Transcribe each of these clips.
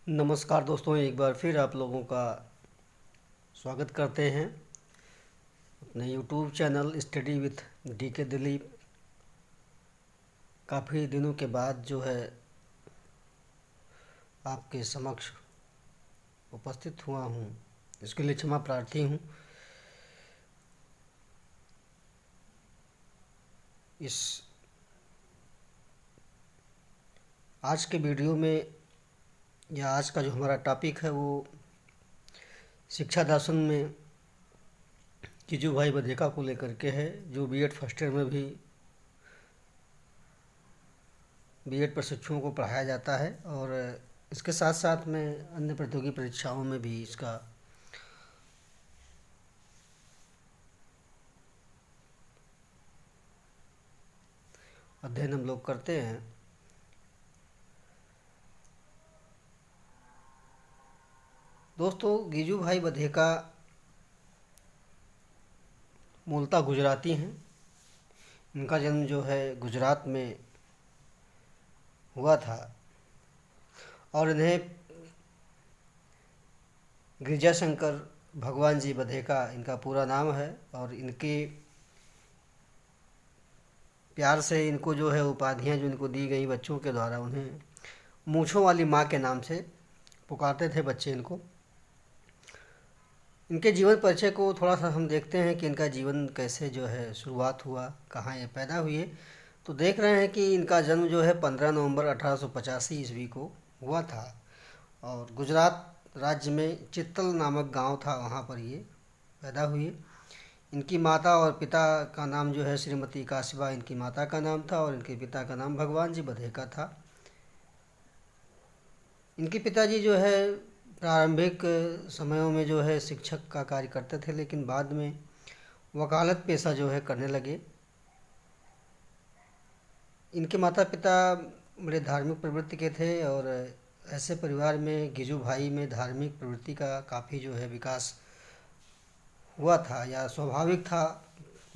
नमस्कार दोस्तों, एक बार फिर आप लोगों का स्वागत करते हैं अपने YouTube channel study with DK Dilip. काफ़ी दिनों के बाद जो है आपके समक्ष उपस्थित हुआ हूँ, इसके लिए क्षमा प्रार्थी हूँ। इस आज के वीडियो में या आज का जो हमारा टॉपिक है वो शिक्षा दर्शन में कीजू भाई बधेका को लेकर के है, जो बीएड फर्स्ट ईयर में भी बीएड प्रशिक्षुओं को पढ़ाया जाता है और इसके साथ साथ में अन्य प्रतियोगी परीक्षाओं में भी इसका अध्ययन हम लोग करते हैं। दोस्तों, गिजू भाई बधेका मूलतः गुजराती हैं। इनका जन्म जो है गुजरात में हुआ था और इन्हें गिरजाशंकर भगवान जी बधेका इनका पूरा नाम है और इनके प्यार से इनको जो है उपाधियां जो इनको दी गई बच्चों के द्वारा, उन्हें मूँछों वाली माँ के नाम से पुकारते थे बच्चे इनको। इनके जीवन परिचय को थोड़ा सा हम देखते हैं कि इनका जीवन कैसे जो है शुरुआत हुआ, कहाँ ये पैदा हुए। तो देख रहे हैं कि इनका जन्म जो है 15 नवंबर 1885 ईस्वी को हुआ था और गुजरात राज्य में चित्तल नामक गांव था, वहाँ पर ये पैदा हुए। इनकी माता और पिता का नाम जो है श्रीमती काशिबा इनकी माता का नाम था और इनके पिता का नाम भगवान जी बधेका था। इनके पिताजी जो है प्रारंभिक समयों में जो है शिक्षक का कार्य करते थे, लेकिन बाद में वकालत पेशा जो है करने लगे। इनके माता पिता बड़े धार्मिक प्रवृत्ति के थे और ऐसे परिवार में गिजू भाई में धार्मिक प्रवृत्ति का काफ़ी जो है विकास हुआ था या स्वाभाविक था।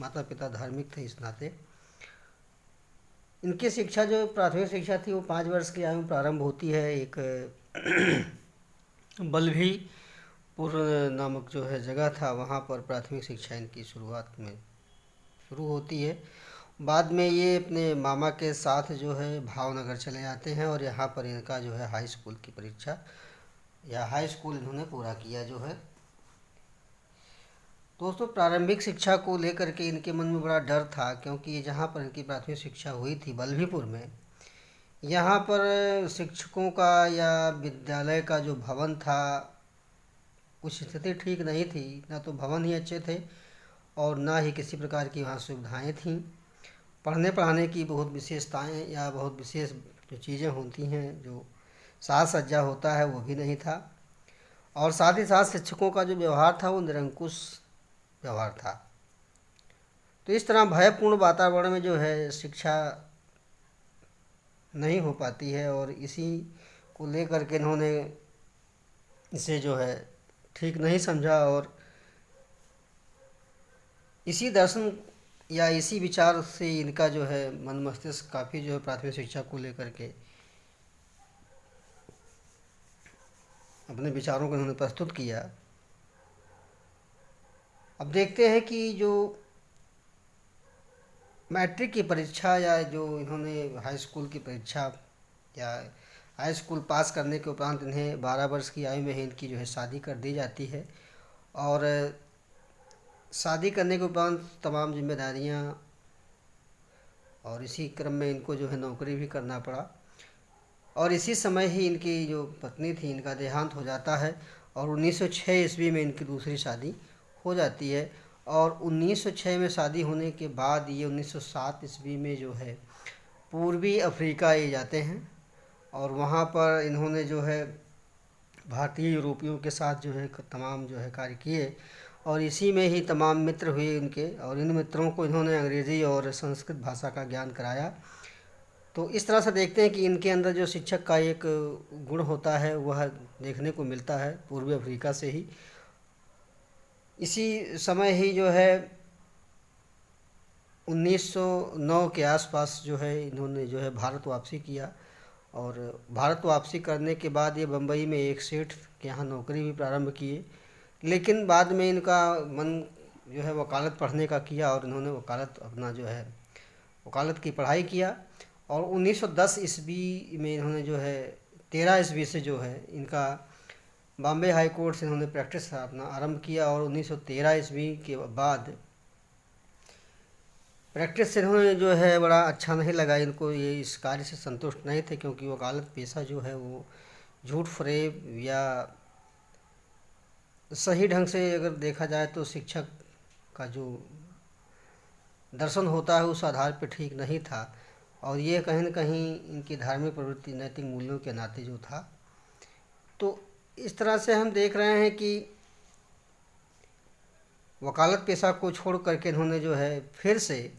माता पिता धार्मिक थे इस नाते। इनकी शिक्षा जो प्राथमिक शिक्षा थी वो 5 वर्ष की आयु में प्रारंभ होती है। एक बल्लभीपुर नामक जो है जगह था, वहाँ पर प्राथमिक शिक्षा इनकी शुरुआत में शुरू होती है। बाद में ये अपने मामा के साथ जो है भावनगर चले जाते हैं और यहाँ पर इनका जो है हाई स्कूल की परीक्षा या हाई स्कूल इन्होंने पूरा किया जो है। दोस्तों, प्रारंभिक शिक्षा को लेकर के इनके मन में बड़ा डर था, क्योंकि ये जहाँ पर इनकी प्राथमिक शिक्षा हुई थी बल्लभीपुर में, यहाँ पर शिक्षकों का या विद्यालय का जो भवन था कुछ स्थिति ठीक नहीं थी। ना तो भवन ही अच्छे थे और ना ही किसी प्रकार की वहाँ सुविधाएं थीं। पढ़ने पढ़ाने की बहुत विशेषताएं या बहुत विशेष जो चीज़ें होती हैं, जो साज सज्जा होता है, वो भी नहीं था। और साथ ही साथ शिक्षकों का जो व्यवहार था वो निरंकुश व्यवहार था। तो इस तरह भयपूर्ण वातावरण में जो है शिक्षा नहीं हो पाती है और इसी को लेकर के इन्होंने इसे जो है ठीक नहीं समझा और इसी दर्शन या इसी विचार से इनका जो है मन मस्तिष्क काफ़ी जो है प्राथमिक शिक्षा को लेकर के अपने विचारों को इन्होंने प्रस्तुत किया। अब देखते हैं कि जो मैट्रिक की परीक्षा या जो इन्होंने हाई स्कूल की परीक्षा या हाई स्कूल पास करने के उपरांत इन्हें 12 वर्ष की आयु में ही इनकी जो है शादी कर दी जाती है और शादी करने के उपरांत तमाम जिम्मेदारियां और इसी क्रम में इनको जो है नौकरी भी करना पड़ा और इसी समय ही इनकी जो पत्नी थी इनका देहांत हो जाता है और 1906 ईस्वी में इनकी दूसरी शादी हो जाती है। और 1906 में शादी होने के बाद ये 1907 ईस्वी में जो है पूर्वी अफ्रीका ये जाते हैं और वहाँ पर इन्होंने जो है भारतीय यूरोपियों के साथ जो है तमाम जो है कार्य किए और इसी में ही तमाम मित्र हुए इनके और इन मित्रों को इन्होंने अंग्रेज़ी और संस्कृत भाषा का ज्ञान कराया। तो इस तरह से देखते हैं कि इनके अंदर जो शिक्षक का एक गुण होता है वह देखने को मिलता है पूर्वी अफ्रीका से ही। इसी समय ही जो है 1909 के आसपास जो है इन्होंने जो है भारत वापसी किया और भारत वापसी करने के बाद ये बम्बई में एक सेठ के यहाँ नौकरी भी प्रारंभ किए। लेकिन बाद में इनका मन जो है वकालत पढ़ने का किया और इन्होंने वकालत अपना जो है वकालत की पढ़ाई किया। और 1910 ईस्वी में इन्होंने जो है 13 ईस्वी से जो है इनका बॉम्बे हाई कोर्ट से इन्होंने प्रैक्टिस अपना आरंभ किया। और 1913 ईस्वी के बाद प्रैक्टिस से इन्होंने जो है बड़ा अच्छा नहीं लगा इनको, ये इस कार्य से संतुष्ट नहीं थे, क्योंकि वकालत पेशा जो है वो झूठ फरेब या सही ढंग से अगर देखा जाए तो शिक्षक का जो दर्शन होता है उस आधार पर ठीक नहीं था। और ये कहीं न कहीं इनकी धार्मिक प्रवृत्ति नैतिक मूल्यों के नाते जो था, तो इस तरह से हम देख रहे हैं कि वकालत पेशा को छोड़ करके इन्होंने जो है फिर से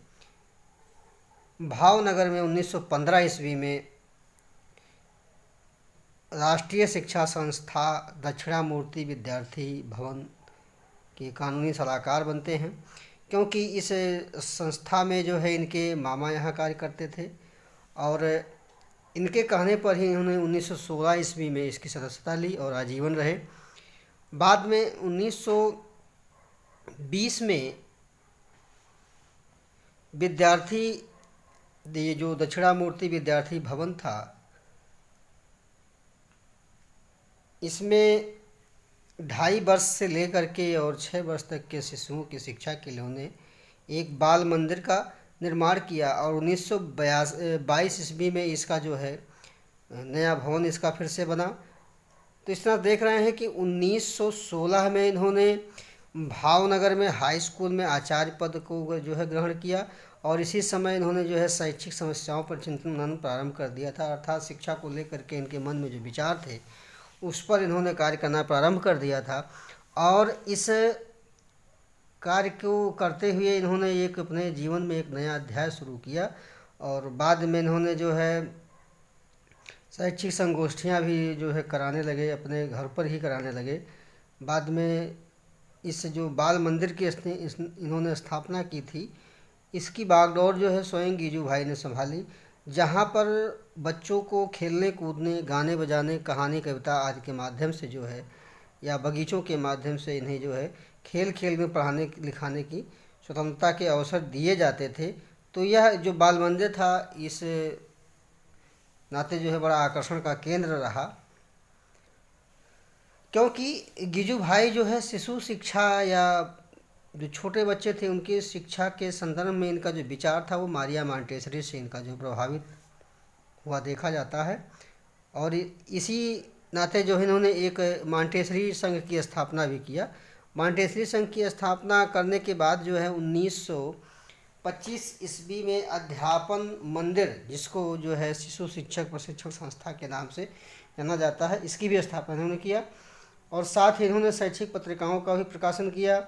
भावनगर में 1915 ईस्वी में राष्ट्रीय शिक्षा संस्था दक्षिणामूर्ति विद्यार्थी भवन के कानूनी सलाहकार बनते हैं, क्योंकि इस संस्था में जो है इनके मामा यहाँ कार्य करते थे। और इनके कहने पर ही इन्होंने 1916 ईस्वी में इसकी सदस्यता ली और आजीवन रहे। बाद में 1920 में विद्यार्थी ये जो दक्षिणामूर्ति विद्यार्थी भवन था, इसमें 2.5 वर्ष से लेकर के और 6 वर्ष तक के शिशुओं की शिक्षा के लिए उन्होंने एक बाल मंदिर का निर्माण किया। और 1922 ईस्वी में इसका जो है नया भवन इसका फिर से बना। तो इस तरह देख रहे हैं कि 1916 में इन्होंने भावनगर में हाई स्कूल में आचार्य पद को जो है ग्रहण किया। और इसी समय इन्होंने जो है शैक्षिक समस्याओं पर चिंतन मनन प्रारंभ कर दिया था, अर्थात शिक्षा को लेकर के इनके मन में जो विचार थे उस पर इन्होंने कार्य करना प्रारंभ कर दिया था। और इस कार्य को करते हुए इन्होंने एक अपने जीवन में एक नया अध्याय शुरू किया। और बाद में इन्होंने जो है शैक्षिक संगोष्ठियाँ भी जो है कराने लगे, अपने घर पर ही कराने लगे। बाद में इस जो बाल मंदिर की इन्होंने स्थापना की थी, इसकी बागडोर जो है स्वयं गीजू भाई ने संभाली, जहाँ पर बच्चों को खेलने कूदने, गाने बजाने, कहानी कविता आदि के माध्यम से जो है या बगीचों के माध्यम से इन्हें जो है खेल खेल में पढ़ाने लिखाने की स्वतंत्रता के अवसर दिए जाते थे। तो यह जो बाल मंदिर था इस नाते जो है बड़ा आकर्षण का केंद्र रहा, क्योंकि गिजू भाई जो है शिशु शिक्षा या जो छोटे बच्चे थे उनकी शिक्षा के संदर्भ में इनका जो विचार था वो मारिया मॉन्टेसरी से इनका जो प्रभावित हुआ देखा जाता है। और इसी नाते जो है इन्होंने एक मॉन्टेसरी संघ की स्थापना भी किया। मॉन्टेसरी संघ की स्थापना करने के बाद जो है 1925 ईस्वी में अध्यापन मंदिर, जिसको जो है शिशु शिक्षक प्रशिक्षण संस्था के नाम से जाना जाता है, इसकी भी स्थापना इन्होंने किया। और साथ ही इन्होंने शैक्षिक पत्रिकाओं का भी प्रकाशन किया।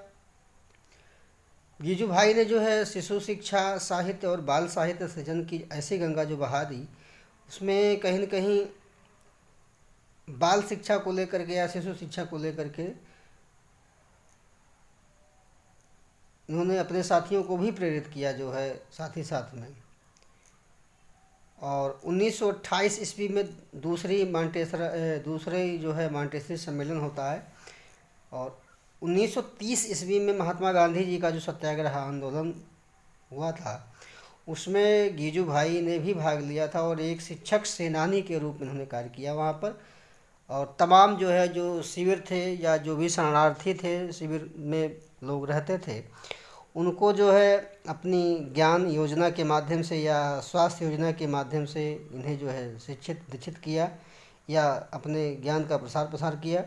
गिजू भाई ने जो है शिशु शिक्षा, साहित्य और बाल साहित्य सृजन की ऐसी गंगा जो बहा दी, उसमें कहीं न कहीं बाल शिक्षा को लेकर के या शिशु शिक्षा को लेकर के इन्होंने अपने साथियों को भी प्रेरित किया जो है साथ ही साथ में। और 1928 ईस्वी में दूसरे जो है मॉन्टेसरी सम्मेलन होता है। और 1930 ईस्वी में महात्मा गांधी जी का जो सत्याग्रह आंदोलन हुआ था उसमें गिजू भाई ने भी भाग लिया था और एक शिक्षक सेनानी के रूप में उन्होंने कार्य किया वहाँ पर। और तमाम जो है जो शिविर थे या जो भी शरणार्थी थे शिविर में लोग रहते थे, उनको जो है अपनी ज्ञान योजना के माध्यम से या स्वास्थ्य योजना के माध्यम से इन्हें जो है शिक्षित दीक्षित किया या अपने ज्ञान का प्रसार प्रसार किया।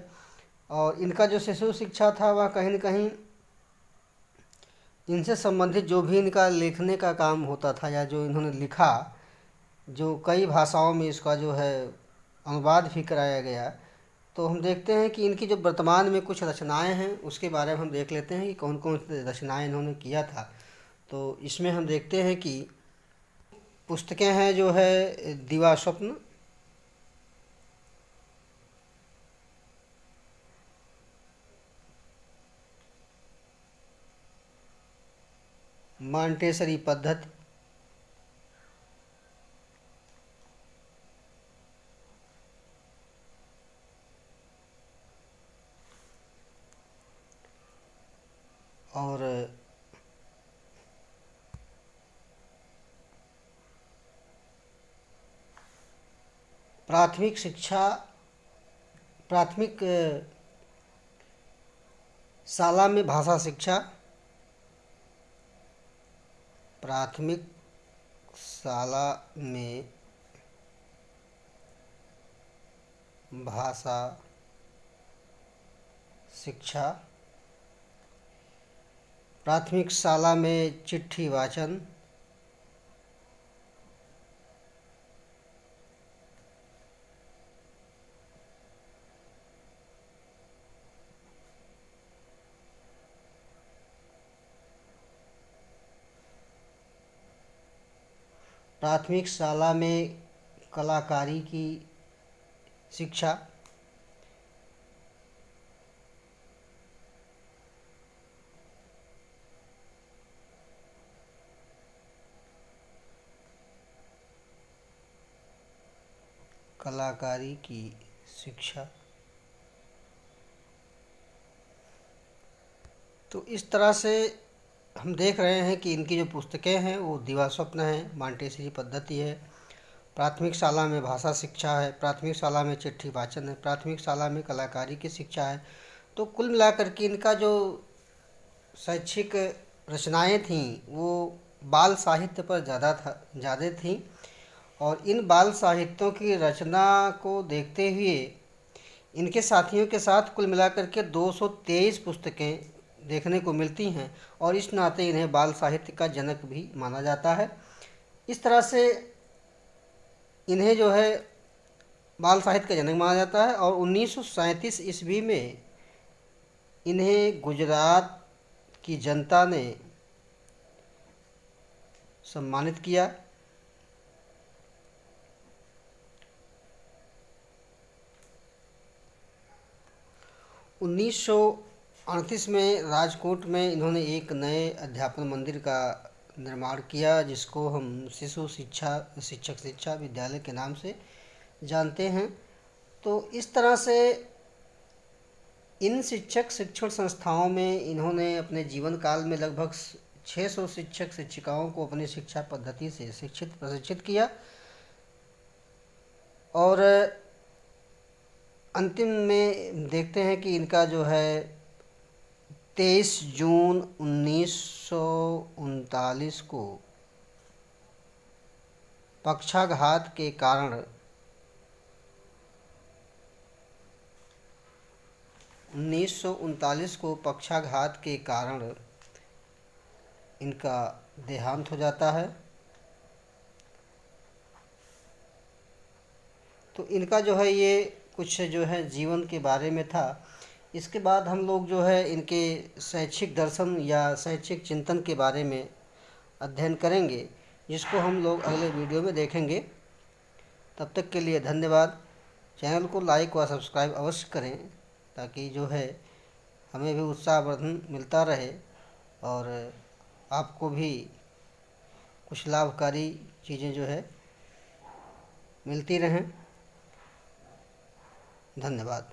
और इनका जो शिशु शिक्षा था वह कहीं न कहीं इनसे संबंधित जो भी इनका लिखने का काम होता था या जो इन्होंने लिखा, जो कई भाषाओं में इसका जो है अनुवाद भी कराया गया। तो हम देखते हैं कि इनकी जो वर्तमान में कुछ रचनाएं हैं उसके बारे में हम देख लेते हैं कि कौन कौन सी रचनाएं इन्होंने किया था। तो इसमें हम देखते हैं कि पुस्तकें हैं जो है दीवा स्वप्न, मॉन्टेसरी पद्धति, और प्राथमिक शिक्षा, प्राथमिक शाला में भाषा शिक्षा, प्राथमिक शाला में भाषा शिक्षा, प्राथमिक शाला में चिट्ठी वाचन, प्राथमिक शाला में कलाकारी की शिक्षा, कलाकारी की शिक्षा। तो इस तरह से हम देख रहे हैं कि इनकी जो पुस्तकें हैं वो दिवास्वप्न है, मांटेसरी पद्धति है, प्राथमिक शाला में भाषा शिक्षा है, प्राथमिक शाला में चिट्ठी वाचन है, प्राथमिक शाला में कलाकारी की शिक्षा है। तो कुल मिलाकर के इनका जो शैक्षिक रचनाएं थीं वो बाल साहित्य पर ज़्यादा थीं। और इन बाल साहित्यों की रचना को देखते हुए इनके साथियों के साथ कुल मिलाकर के 223 पुस्तकें देखने को मिलती हैं और इस नाते इन्हें बाल साहित्य का जनक भी माना जाता है। इस तरह से इन्हें जो है बाल साहित्य का जनक माना जाता है। और 1937 ईस्वी में इन्हें गुजरात की जनता ने सम्मानित किया। 1938 में राजकोट में इन्होंने एक नए अध्यापन मंदिर का निर्माण किया जिसको हम शिशु शिक्षा विद्यालय के नाम से जानते हैं। तो इस तरह से इन शिक्षक शिक्षण संस्थाओं में इन्होंने अपने जीवन काल में लगभग 600 शिक्षक शिक्षिकाओं को अपनी शिक्षा पद्धति से प्रशिक्षित किया। और अंतिम में देखते हैं कि इनका जो है 23 जून 1939 को पक्षाघात के कारण 1939 को पक्षाघात के कारण इनका देहांत हो जाता है। तो इनका जो है ये कुछ जो है जीवन के बारे में था। इसके बाद हम लोग जो है इनके शैक्षिक दर्शन या शैक्षिक चिंतन के बारे में अध्ययन करेंगे जिसको हम लोग अगले वीडियो में देखेंगे। तब तक के लिए धन्यवाद। चैनल को लाइक व सब्सक्राइब अवश्य करें ताकि जो है हमें भी उत्साहवर्धन मिलता रहे और आपको भी कुछ लाभकारी चीज़ें जो है मिलती रहें। धन्यवाद।